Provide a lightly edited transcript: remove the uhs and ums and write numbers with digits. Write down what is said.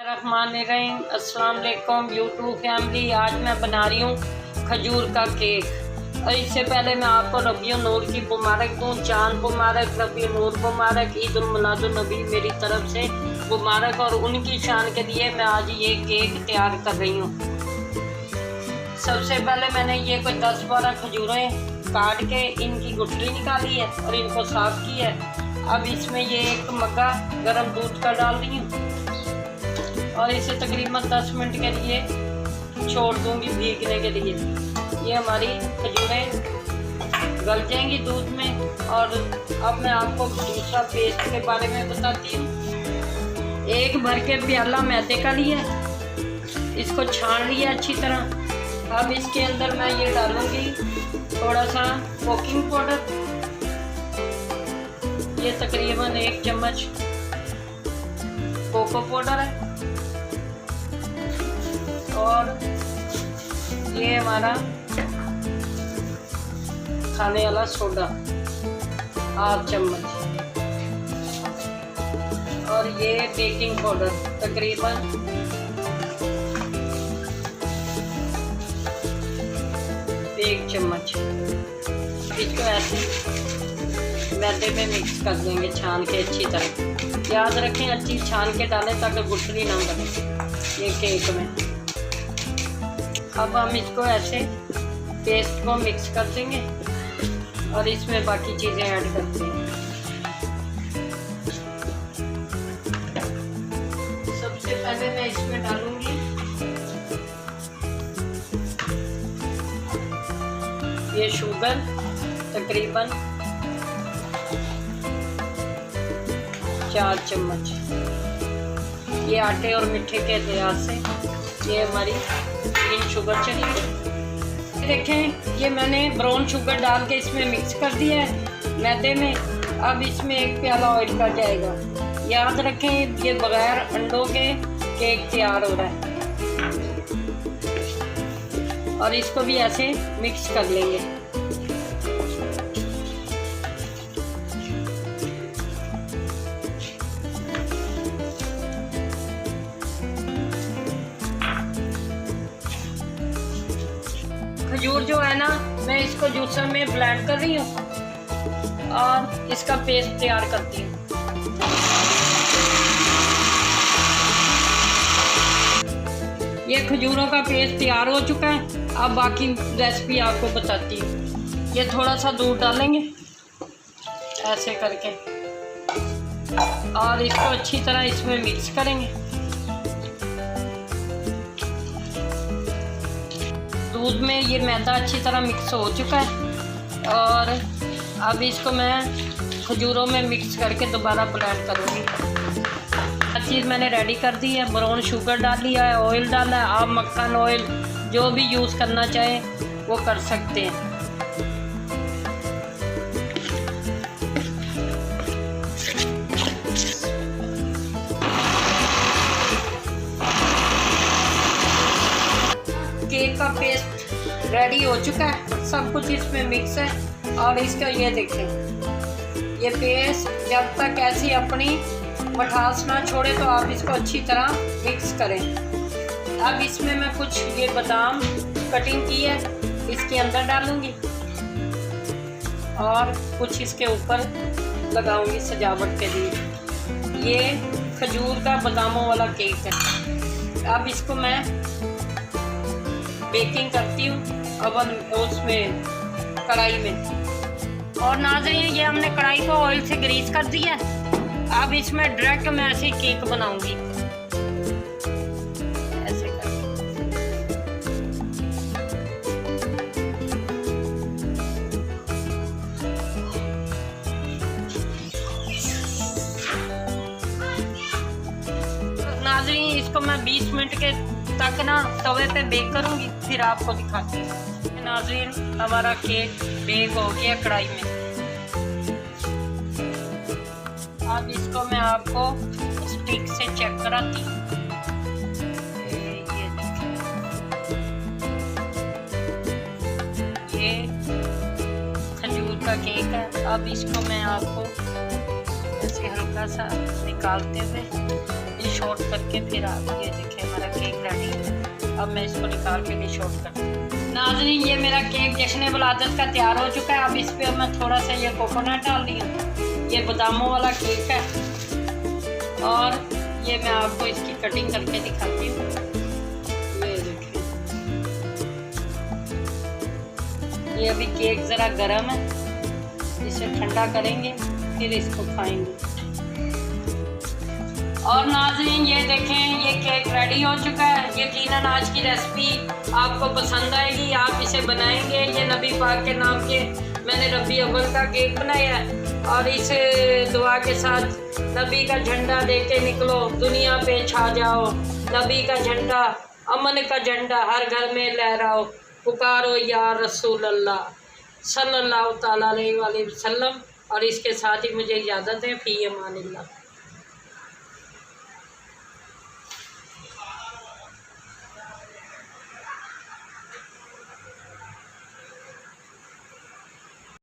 रहमानिर्रहीम। अस्सलाम वालेकुम YouTube family. आज मैं बना रही हूँ खजूर का केक। और इससे पहले मैं आपको रबी नूर की मुबारक दूँ। चांद मुबारक, रबी नूर मुबारक, ईद उल मिलादुन नबी मेरी तरफ से मुबारक। और उनकी शान के लिए मैं आज ये केक तैयार कर रही हूँ। सबसे पहले मैंने ये कोई 10-12 खजूरें काट के इनकी गुठली निकाली है और इनको साफ़ की है। अब इसमें ये एक मग्गा गर्म दूध का डाल रही हूँ और इसे तकरीबन 10 मिनट के लिए छोड़ दूँगी भीगने के लिए। ये हमारी खजूरें गल जाएंगी दूध में। और अब मैं आपको दूसरा पेस्ट के बारे में बताती हूँ। एक भर के प्याला मैदे का लिया, इसको छान लिया अच्छी तरह। अब इसके अंदर मैं ये डालूँगी थोड़ा सा बेकिंग पाउडर, ये तकरीबन 1 चम्मच कोको पाउडर है, और ये हमारा खाने वाला सोडा 1/2 चम्मच, और ये बेकिंग पाउडर तकरीबन 1 चम्मच। इसको ऐसे मैदे में मिक्स कर देंगे छान के अच्छी तरह। याद रखें अच्छी छान के डालें ताकि गुठली ना बने ये केक में। अब हम इसको ऐसे पेस्ट को मिक्स कर देंगे और इसमें बाकी चीज़ें ऐड करते हैं। सबसे पहले मैं इसमें डालूंगी ये शुगर तकरीबन 4 चम्मच। ये आटे और मीठे के लिहाज से ये हमारी ग्रीन शुगर चली गई। देखें ये मैंने ब्राउन शुगर डाल के इसमें मिक्स कर दिया है मैदे में। अब इसमें 1 प्याला ऑयल का जाएगा। याद रखें ये बगैर अंडों के केक तैयार हो रहा है। और इसको भी ऐसे मिक्स कर लेंगे। खजूर जो है ना, मैं इसको जूसर में ब्लेंड कर रही हूँ और इसका पेस्ट तैयार करती हूँ। ये खजूरों का पेस्ट तैयार हो चुका है। अब बाकी रेसिपी आपको बताती हूँ। ये थोड़ा सा दूध डालेंगे ऐसे करके और इसको अच्छी तरह इसमें मिक्स करेंगे। दूध में ये मैदा अच्छी तरह मिक्स हो चुका है और अब इसको मैं खजूरों में मिक्स करके दोबारा ब्लेंड करूँगी। हर चीज़ मैंने रेडी कर दी है। ब्राउन शुगर डाल लिया है, ऑयल डाला है। आप मक्खन ऑयल जो भी यूज़ करना चाहें वो कर सकते हैं। केक का पेस्ट रेडी हो चुका है, सब कुछ इसमें मिक्स है। और इसका ये देखें, ये पेस्ट जब तक ऐसी अपनी मिठास ना छोड़े तो आप इसको अच्छी तरह मिक्स करें। अब इसमें मैं कुछ ये बादाम कटिंग की है इसके अंदर डालूंगी और कुछ इसके ऊपर लगाऊंगी सजावट के लिए। ये खजूर का बादामों वाला केक है। अब इसको मैं बेकिंग करती हूँ ओवन उसमें कढ़ाई में। और नाज़रीन ये हमने कढ़ाई को ऑयल से ग्रीस कर दिया है। अब इसमें डायरेक्ट मैं ऐसे केक बनाऊंगी ऐसे कर। नाज़रीन इसको मैं 20 मिनट के तक ना तवे पे बेक करूंगी, फिर आपको दिखाती हूँ। नाज़रीन हमारा केक बेक हो गया कढ़ाई में। अब इसको मैं आपको स्टिक से चेक कराती हूँ। ये खजूर का केक है। अब इसको मैं आपको ऐसे हल्का सा निकालते हुए शॉर्ट करके फिर आप ये देखें हमारा केक रेडी है। अब मैं इसको निकाल के डिश आउट करती हूँ। नाज़रीन, ये मेरा केक जश्न वलादत का तैयार हो चुका है। अब इस पर मैं थोड़ा सा ये कोकोनट डाल रही हूँ। ये बादामों वाला केक है और ये मैं आपको इसकी कटिंग करके दिखाती हूँ। ये देखें, ये अभी केक ज़रा गर्म है, इसे ठंडा करेंगे फिर इसको खाएंगे। और नाज़रीन ये देखें, ये केक रेडी हो चुका है। यकीनन आज की रेसिपी आपको पसंद आएगी, आप इसे बनाएंगे। ये नबी पाक के नाम के मैंने रबी अव्वल का केक बनाया है और इस दुआ के साथ नबी का झंडा लेके निकलो, दुनिया पे छा जाओ। नबी का झंडा, अमन का झंडा हर घर में लहराओ। पुकारो या रसूल अल्लाह सल्लल्लाहु तआला अलैहि वसल्लम। और इसके साथ ही मुझे इजाज़त है। फ़ी अमानिल्लाह।